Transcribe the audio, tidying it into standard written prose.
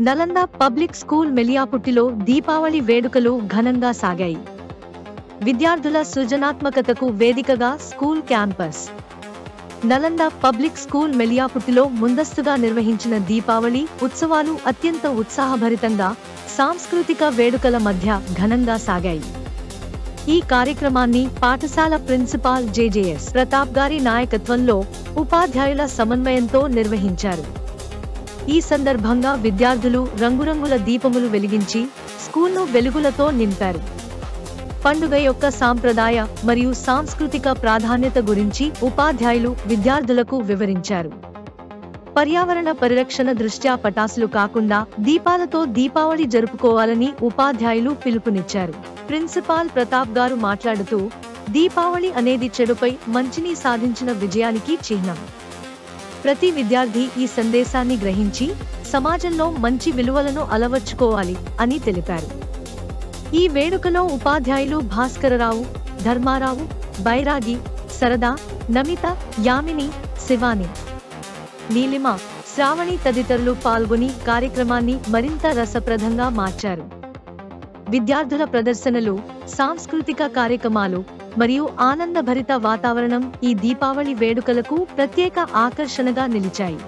Nalanda public school మెలియాపుట్టిలో దీపావళి వేడుకలు ఘనంగా సాగాయి. విద్యార్థుల సృజనాత్మకతకు వేదికగా school campus. Nalanda public school మెలియాపుట్టిలో ముందస్తుగా నిర్వహించిన దీపావళి ఉత్సవాలు అత్యంత ఉత్సాహభరితంగా సాంస్కృతిక వేడుకల మధ్య ఘనంగా సాగాయి. ఈ కార్యక్రమాన్ని పాఠశాల ప్రిన్సిపాల్ జేజేఎస్ ప్రతాప్ గారి నాయకత్వంలో ఉపాధ్యాయుల సమన్వయంతో నిర్వహించారు. ఈ సందర్భంగా విద్యార్థులు రంగురంగుల దీపములు వెలిగించి స్కూల్ను వెలుగులతో నింపారు. పండుగ యొక్క సాంప్రదాయ మరియు సాంస్కృతిక ప్రాధాన్యత గురించి ఉపాధ్యాయులు విద్యార్థులకు వివరించారు. పర్యావరణ పరిరక్షణ దృష్ట్యా పటాసులు కాకుండా దీపాలతో దీపావళి జరుపుకోవాలని ఉపాధ్యాయులు పిలుపునిచ్చారు. ప్రిన్సిపాల్ ప్రతాప్ గారు మాట్లాడుతూ, దీపావళి అనేది చెడుపై మంచిని సాధించిన విజయానికి చిహ్నం. ప్రతి విద్యార్థి ఈ సందేశాన్ని గ్రహించి సమాజంలో మంచి విలువలను అలవర్చుకోవాలి అని తెలిపారు. ఈ వేడుకలో ఉపాధ్యాయులు భాస్కరరావు, ధర్మారావు, బైరాగి, సరదా, నమిత, యామిని, శివాని, నీలిమ, శ్రావణి తదితరులు పాల్గొని కార్యక్రమాన్ని మరింత రసప్రదంగా మార్చారు. విద్యార్థుల ప్రదర్శనలు, సాంస్కృతిక కార్యక్రమాలు మరియు ఆనందభరిత వాతావరణం ఈ దీపావళి వేడుకలకు ప్రత్యేక ఆకర్షణగా నిలిచాయి.